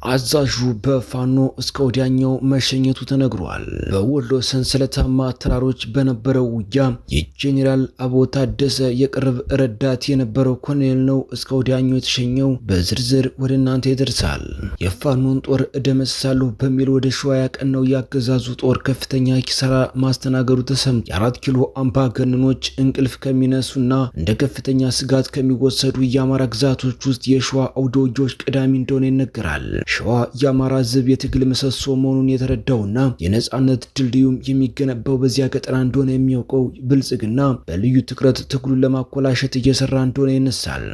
አዛዡ በፋኖ እስከ ወዲያኛው መሸኘቱ ተነግሯል። በወሎ ሰንሰለታማ ተራሮች በነበረው ውጊያ የጄኔራል አበባው ታደሰ የቅርብ ረዳት የነበረው ኮሎኔል ነው እስከ ወዲያኛው የተሸኘው። በዝርዝር ወደ እናንተ ይደርሳል። የፋኖን ጦር እደመስሳለሁ በሚል ወደ ሸዋ ያቀናው ያገዛዙ ጦር ከፍተኛ ኪሳራ ማስተናገዱ ተሰምቷል። የአራት ኪሎ አምባገነኖች እንቅልፍ ከሚነሱና እንደ ከፍተኛ ስጋት ከሚወሰዱ የአማራ ግዛቶች ውስጥ የሸዋ አውደ ውጊያዎች ቀዳሚ እንደሆነ ይነገራል። ሸዋ የአማራ ሕዝብ የትግል ምሰሶ መሆኑን የተረዳውና የነጻነት ድልድዩም የሚገነባው በዚያ ቀጠና እንደሆነ የሚያውቀው ብልጽግና በልዩ ትኩረት ትግሉን ለማኮላሸት እየሰራ እንደሆነ ይነሳል።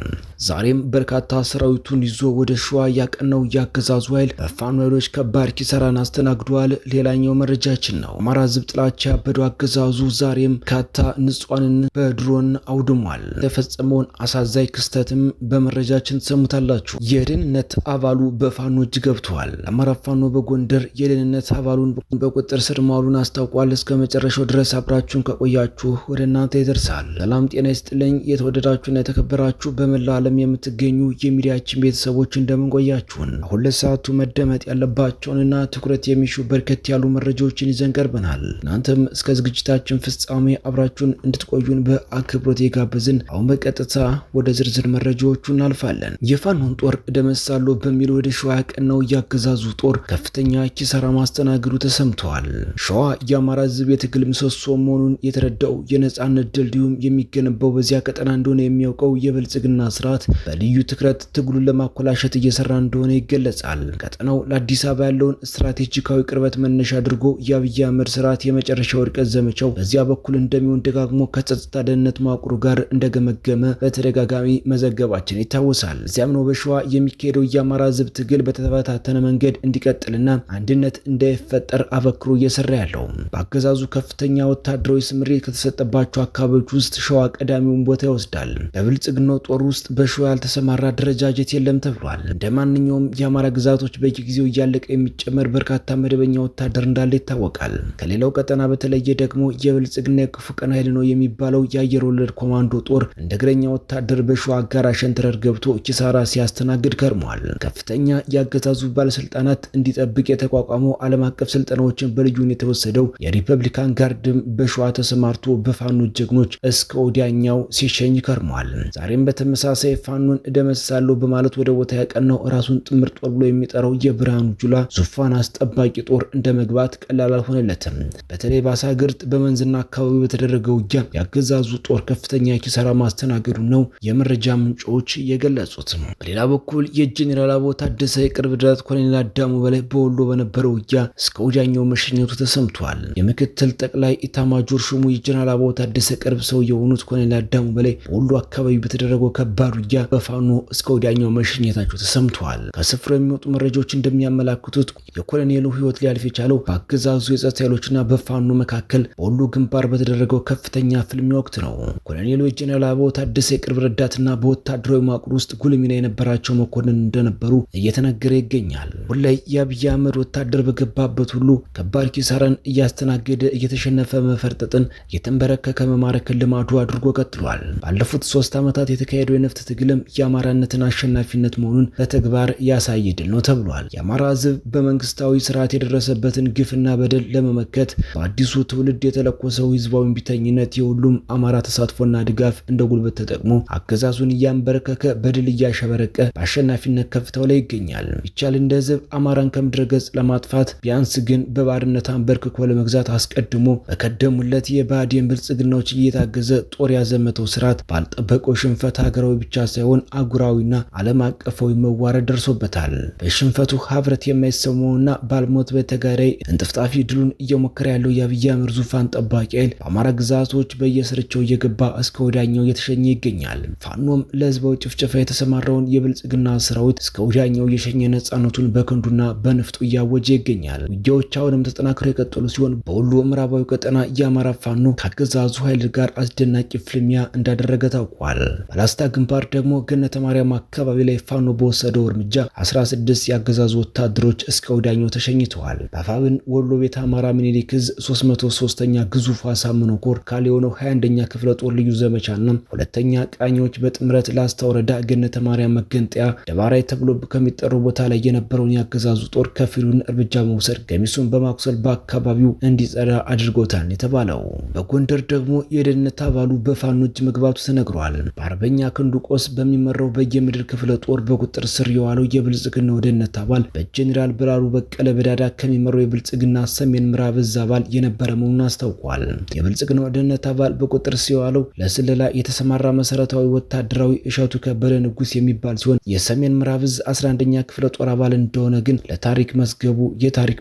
ዛሬም በርካታ ሰራዊቱን ይዞ ወደ ሸዋ ያቀናው ያገዛዙ ኃይል በፋኖ ኃይሎች ከባድ ኪሳራን አስተናግዷል። ሌላኛው መረጃችን ነው። አማራ ሕዝብ ጥላቻ ያበደው አገዛዙ ዛሬም ካታ ንጹሃንን በድሮን አውድሟል። የተፈጸመውን አሳዛኝ ክስተትም በመረጃችን ትሰሙታላችሁ። የደህንነት አባሉ በፋኖ እጅ ገብቷል። አማራ ፋኖ በጎንደር የደህንነት አባሉን በቁጥጥር ስር ማዋሉን አስታውቋል። እስከ መጨረሻው ድረስ አብራችሁን ከቆያችሁ ወደ እናንተ ይደርሳል። ሰላም ጤና ይስጥልኝ። የተወደዳችሁና የተከበራችሁ በመላው ዓለም የምትገኙ የሚዲያችን ቤተሰቦች እንደምን ቆያችሁን? አሁን ለሰዓቱ መደመጥ ያለባቸውንና ትኩረት የሚሹ በርከት ያሉ መረጃዎችን ይዘን ቀርበናል። እናንተም እስከ ዝግጅታችን ፍጻሜ አብራችሁን እንድትቆዩን በአክብሮት የጋበዝን። አሁን በቀጥታ ወደ ዝርዝር መረጃዎቹ እናልፋለን። የፋኖን ጦር እደመስሳለሁ በሚል ወደ ሸዋ ያቀናው ያገዛዙ ጦር ከፍተኛ ኪሳራ ማስተናገዱ ተሰምቷል። ሸዋ የአማራ ሕዝብ የትግል ምሰሶ መሆኑን የተረዳው የነጻነት ድልድዩም የሚገነባው በዚያ ቀጠና እንደሆነ የሚያውቀው የብልጽግና ስርዓት በልዩ ትኩረት ትግሉን ለማኮላሸት እየሰራ እንደሆነ ይገለጻል። ቀጠናው ለአዲስ አበባ ያለውን ስትራቴጂካዊ ቅርበት መነሻ አድርጎ የአብይ አህመድ ስርዓት የመጨረሻው ርቀት ዘመቻው በዚያ በኩል እንደሚሆን ደጋግሞ ከጸጥታ ደህንነት መዋቅሩ ጋር እንደገመገመ በተደጋጋሚ መዘገባችን ይታወሳል። እዚያም ነው በሸዋ የሚካሄደው የአማራ ሕዝብ ትግል በተበታተነ መንገድ እንዲቀጥልና አንድነት እንዳይፈጠር አበክሮ እየሰራ ያለው። በአገዛዙ ከፍተኛ ወታደራዊ ስምሪት ከተሰጠባቸው አካባቢዎች ውስጥ ሸዋ ቀዳሚውን ቦታ ይወስዳል። በብልጽግናው ጦር ውስጥ በሸዋ ያልተሰማራ አደረጃጀት የለም ተብሏል። እንደ ማንኛውም የአማራ ግዛቶች በየጊዜው እያለቀ የሚጨመር በርካታ መደበኛ ወታደር እንዳለ ይታወቃል። ከሌላው ቀጠና በተለየ ደግሞ የብልጽግና የክፉ ቀን ኃይል ነው የሚባለው የአየር ወለድ ኮማንዶ ጦር እንደ እግረኛ ወታደር በሸዋ አጋራ ሸንተረር ገብቶ ኪሳራ ሲያስተናግድ ከርሟል። ከፍተኛ ያገዛዙ ባለስልጣናት እንዲጠብቅ የተቋቋመው ዓለም አቀፍ ስልጠናዎችን በልዩ ሁኔታ የተወሰደው የሪፐብሊካን ጋርድም በሸዋ ተሰማርቶ በፋኖ ጀግኖች እስከ ወዲያኛው ሲሸኝ ከርሟል። ዛሬም በተመሳሳይ ፋኖን እደመስሳለሁ በማለት ወደ ቦታ ያቀናው ራሱን ጥምር ጦር ብሎ የሚጠራው የብርሃኑ ጁላ ዙፋን አስጠባቂ ጦር እንደ መግባት ቀላል አልሆነለትም። በተለይ ባሳግርት በመንዝና አካባቢ በተደረገው ውጊያ ያገዛዙ ጦር ከፍተኛ ኪሳራ ማስተናገዱ ነው የመረጃ ምንጮች የገለጹት። በሌላ በኩል የጄኔራል አበባው ታደሰ የቅርብ ረዳት ኮሎኔል አዳሙ በላይ በወሎ በነበረው ውጊያ እስከ ወዲያኛው መሸኘቱ ተሰምቷል። የምክትል ጠቅላይ ኢታማጆር ሹሙ የጄኔራል አበባው ታደሰ ቅርብ ሰው የሆኑት ኮሎኔል አዳሙ በላይ በወሎ አካባቢ በተደረገው ከባድ ውጊያ በፋኖ እስከ ወዲያኛው መሸኘታቸው ተሰምቷል። ከስፍራው የሚወጡ መረጃዎች እንደሚያመላክቱት የኮሎኔሉ ሕይወት ሊያልፍ የቻለው በአገዛዙ የጸጥታ ኃይሎችና በፋኖ መካከል በወሎ ግንባር በተደረገው ከፍተኛ ፍልሚያ ወቅት ነው። ኮሎኔሉ የጄኔራል አበባው ታደሰ የቅርብ ረዳትና በወታደራዊ መዋቅር ውስጥ ጉልህ ሚና የነበራቸው መኮንን እንደነበሩ እየተነገረ ይገኛል። ሁላይ የአብይ አህመድ ወታደር በገባበት ሁሉ ከባድ ኪሳራን እያስተናገደ እየተሸነፈ መፈርጠጥን እየተንበረከከ መማረክን ልማዱ አድርጎ ቀጥሏል። ባለፉት 3 ዓመታት የተካሄደው የነፍጥ ትግልም የአማራነትን አሸናፊነት መሆኑን በተግባር ያሳየ ድል ነው ተብሏል። የአማራ ሕዝብ በመንግስታዊ ስርዓት የደረሰበትን ግፍና በደል ለመመከት በአዲሱ ትውልድ የተለኮሰው ህዝባዊ ቢተኝነት የሁሉም አማራ ተሳትፎና ድጋፍ እንደ ጉልበት ተጠቅሞ አገዛዙን እያንበረከከ በድል እያሸበረቀ በአሸናፊነት ከፍታው ላይ ይገኛል። ይቻል እንደ ህዝብ አማራን ከምድረ ገጽ ለማጥፋት ቢያንስ ግን በባርነት አንበርክኮ ለመግዛት አስቀድሞ በከደሙለት የባዕዴን ብልጽግናዎች እየታገዘ ጦር ያዘመተው ስርዓት ባልጠበቀው ሽንፈት ሀገራዊ ብቻ ሳይሆን አጉራዊና ዓለም አቀፋዊ መዋረድ ደርሶበታል። በሽንፈቱ ሀብረት የማይሰማውና ባልሞት በተጋዳይ እንጥፍጣፊ ድሉን እየሞከረ ያለው የአብይ አህመድ ዙፋን ጠባቂ ኃይል በአማራ ግዛቶች በየስርቻው እየገባ እስከ ወዲያኛው እየተሸኘ ይገኛል። ፋኖም ለህዝባዊ ጭፍጨፋ የተሰማራውን የብልጽግና ሰራዊት እስከ ወዲያኛው የሸኘ ነጻነቱን በክንዱና በንፍጡ እያወጀ ይገኛል። ውጊያዎች አሁንም ተጠናክረው የቀጠሉ ሲሆን በወሎ ምዕራባዊ ቀጠና የአማራ ፋኖ ከአገዛዙ ኃይል ጋር አስደናቂ ፍልሚያ እንዳደረገ ታውቋል። በላስታ ግንባር ደግሞ ገነተ ማርያም አካባቢ ላይ ፋኖ በወሰደው እርምጃ 16 የአገዛዙ ወታደሮች እስከ ወዲያኛው ተሸኝተዋል። በአፋብን ወሎ ቤተ አማራ ምኒልክ ዕዝ 303ኛ ግዙፍ አሳምነው ኮር ካል የሆነው 21ኛ ክፍለ ጦር ልዩ ዘመቻና ሁለተኛ ቃኞች በጥምረት ላስታ ወረዳ ገነተ ማርያም መገንጠያ ደባራይ ተብሎ ከሚጠራው ቦታ ቦታ ላይ የነበረውን ያገዛዙ ጦር ከፊሉን እርምጃ መውሰድ ገሚሱን በማቁሰል በአካባቢው እንዲጸዳ አድርጎታል የተባለው። በጎንደር ደግሞ የደህንነት አባሉ በፋኖ እጅ መግባቱ ተነግሯል። በአርበኛ ክንዱ ቆስ በሚመራው በየምድር ክፍለ ጦር በቁጥጥር ስር የዋለው የብልጽግናው ደህንነት አባል በጄኔራል ብርሃኑ በቀለ በዳዳ ከሚመራው የብልጽግና ሰሜን ምዕራብ እዝ አባል የነበረ መሆኑን አስታውቋል። የብልጽግናው ደህንነት አባል በቁጥጥር ስር የዋለው ለስለላ የተሰማራ መሰረታዊ ወታደራዊ እሸቱ ከበደ ንጉስ የሚባል ሲሆን የሰሜን ምዕራብ እዝ 11ኛ ክፍለ ጦር አባል እንደሆነ ግን የታሪክ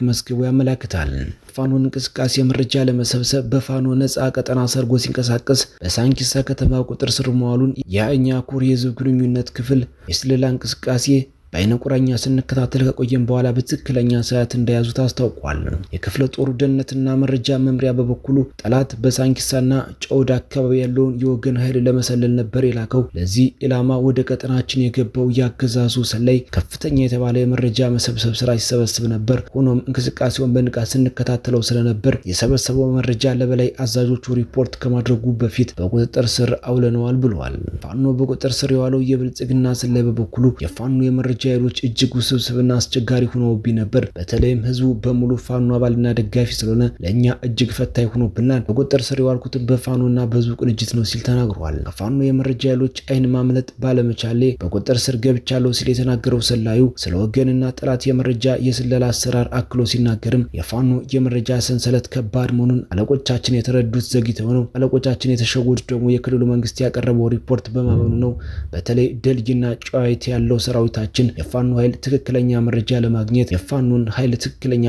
መዝገቡ ያመለክታል። ፋኖን እንቅስቃሴ መረጃ ለመሰብሰብ በፋኖ ነፃ ቀጠና ሰርጎ ሲንቀሳቀስ በሳንኪሳ ከተማ ቁጥጥር ስር መዋሉን የእኛ ኮር የህዝብ ግንኙነት ክፍል የስለላ እንቅስቃሴ በአይነ ቁራኛ ስንከታተል ከቆየን በኋላ በትክክለኛ ሰዓት እንደያዙት አስታውቋል። የክፍለ ጦሩ ደህንነትና መረጃ መምሪያ በበኩሉ ጠላት በሳንኪሳና ጨውዳ አካባቢ ያለውን የወገን ኃይል ለመሰለል ነበር የላከው። ለዚህ ኢላማ ወደ ቀጠናችን የገባው ያገዛዙ ሰላይ ከፍተኛ የተባለ የመረጃ መሰብሰብ ስራ ሲሰበስብ ነበር። ሆኖም እንቅስቃሴውን በንቃት ስንከታተለው ስለነበር የሰበሰበው መረጃ ለበላይ አዛዦቹ ሪፖርት ከማድረጉ በፊት በቁጥጥር ስር አውለነዋል ብለዋል። ፋኖ በቁጥጥር ስር የዋለው የብልጽግና ሰላይ በበኩሉ የፋኖ የመረጃ ኃይሎች እጅግ ውስብስብና አስቸጋሪ ሆነውብኝ ነበር። በተለይም ህዝቡ በሙሉ ፋኖ አባልና ደጋፊ ስለሆነ ለእኛ እጅግ ፈታኝ ሆኖብናል። በቁጥጥር ስር የዋልኩትን በፋኖና በህዝቡ ቅንጅት ነው ሲል ተናግሯል። ከፋኖ የመረጃ ኃይሎች አይን ማምለጥ ባለመቻሌ በቁጥጥር ስር ገብቻለሁ ሲል የተናገረው ሰላዩ ስለ ወገንና ጠላት የመረጃ የስለላ አሰራር አክሎ ሲናገርም የፋኖ የመረጃ ሰንሰለት ከባድ መሆኑን አለቆቻችን የተረዱት ዘግይተው ነው። አለቆቻችን የተሸወዱት ደግሞ የክልሉ መንግስት ያቀረበው ሪፖርት በማመኑ ነው። በተለይ ደልጊና ጨዋይት ያለው ሰራዊታችን የፋኖ ኃይል ትክክለኛ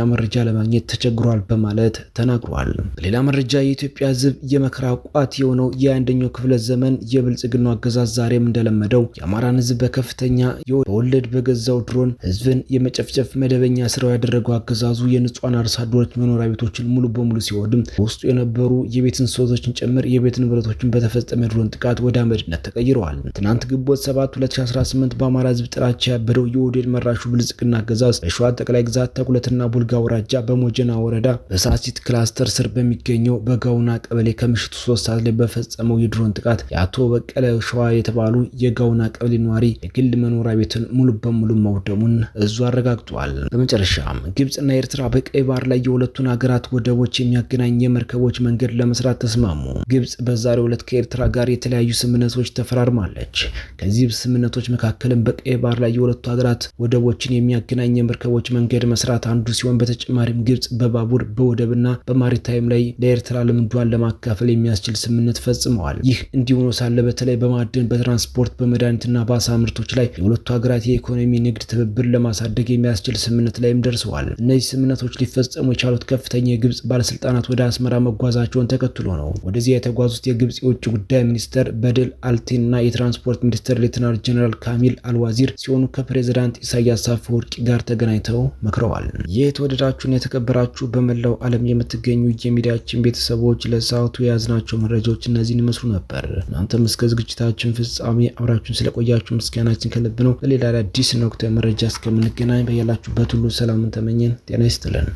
መረጃ ለማግኘት ተቸግሯል በማለት ተናግሯል። በሌላ መረጃ የኢትዮጵያ ህዝብ የመከራ ቋት የሆነው የ21ኛው ክፍለ ዘመን የብልጽግናው አገዛዝ ዛሬም እንደለመደው የአማራን ህዝብ በከፍተኛ በወለድ በገዛው ድሮን ህዝብን የመጨፍጨፍ መደበኛ ስራው ያደረገው አገዛዙ የንጹሃን አርሶ አደሮች መኖሪያ ቤቶችን ሙሉ በሙሉ ሲወድም በውስጡ የነበሩ የቤት እንስሳቶችን ጭምር የቤት ንብረቶችን በተፈጸመ ድሮን ጥቃት ወደ አመድነት ተቀይረዋል። ትናንት ግንቦት 7 2018 በአማራ ህዝብ ጥላቻ ያበደው የኦህዴድ መራሹ ብልጽግና አገዛዝ በሸዋ ጠቅላይ ግዛት ተኩለትና ቡልጋ ወራጃ በሞጀና ወረዳ በሳሲት ክላስተር ስር በሚገኘው በጋውና ቀበሌ ከምሽቱ 3 ሰዓት ላይ በፈጸመው የድሮን ጥቃት የአቶ በቀለ ሸዋ የተባሉ የጋውና ቀበሌ ነዋሪ የግል መኖሪያ ቤትን ሙሉ በሙሉ ማውደሙን እዙ አረጋግጧል። በመጨረሻም ግብጽና ኤርትራ በቀይ ባህር ላይ የሁለቱን ሀገራት ወደቦች የሚያገናኝ የመርከቦች መንገድ ለመስራት ተስማሙ። ግብጽ በዛሬው ዕለት ከኤርትራ ጋር የተለያዩ ስምምነቶች ተፈራርማለች። ከዚህ ስምምነቶች መካከልም በቀይ ባህር ላይ የሁለቱ ሀገራት ወደቦችን የሚያገናኝ የመርከቦች መንገድ መስራት አንዱ ሲሆን በተጨማሪም ግብጽ በባቡር በወደብና በማሪታይም ላይ ለኤርትራ ልምዷን ለማካፈል የሚያስችል ስምምነት ፈጽመዋል። ይህ እንዲህ ሆኖ ሳለ በተለይ በማዕድን፣ በትራንስፖርት፣ በመድኃኒትና በአሳ ምርቶች ላይ የሁለቱ ሀገራት የኢኮኖሚ ንግድ ትብብር ለማሳደግ የሚያስችል ስምምነት ላይም ደርሰዋል። እነዚህ ስምምነቶች ሊፈጸሙ የቻሉት ከፍተኛ የግብጽ ባለስልጣናት ወደ አስመራ መጓዛቸውን ተከትሎ ነው። ወደዚያ የተጓዙት የግብጽ የውጭ ጉዳይ ሚኒስተር በድል አልቴንና የትራንስፖርት ሚኒስተር ሌተናል ጀነራል ካሚል አልዋዚር ሲሆኑ ከፕሬዝዳንት ኢሳያስ አፈወርቂ ጋር ተገናኝተው መክረዋል። የተወደዳችሁና የተከበራችሁ በመላው ዓለም የምትገኙ የሚዲያችን ቤተሰቦች ለሰዓቱ የያዝናቸው መረጃዎች እነዚህን ይመስሉ ነበር። እናንተም እስከ ዝግጅታችን ፍጻሜ አብራችሁን ስለቆያችሁ ምስጋናችን ከልብ ነው። በሌላ አዲስ ወቅታዊ መረጃ እስከምንገናኝ በያላችሁበት ሁሉ ሰላምን ተመኘን። ጤና ይስጥልን።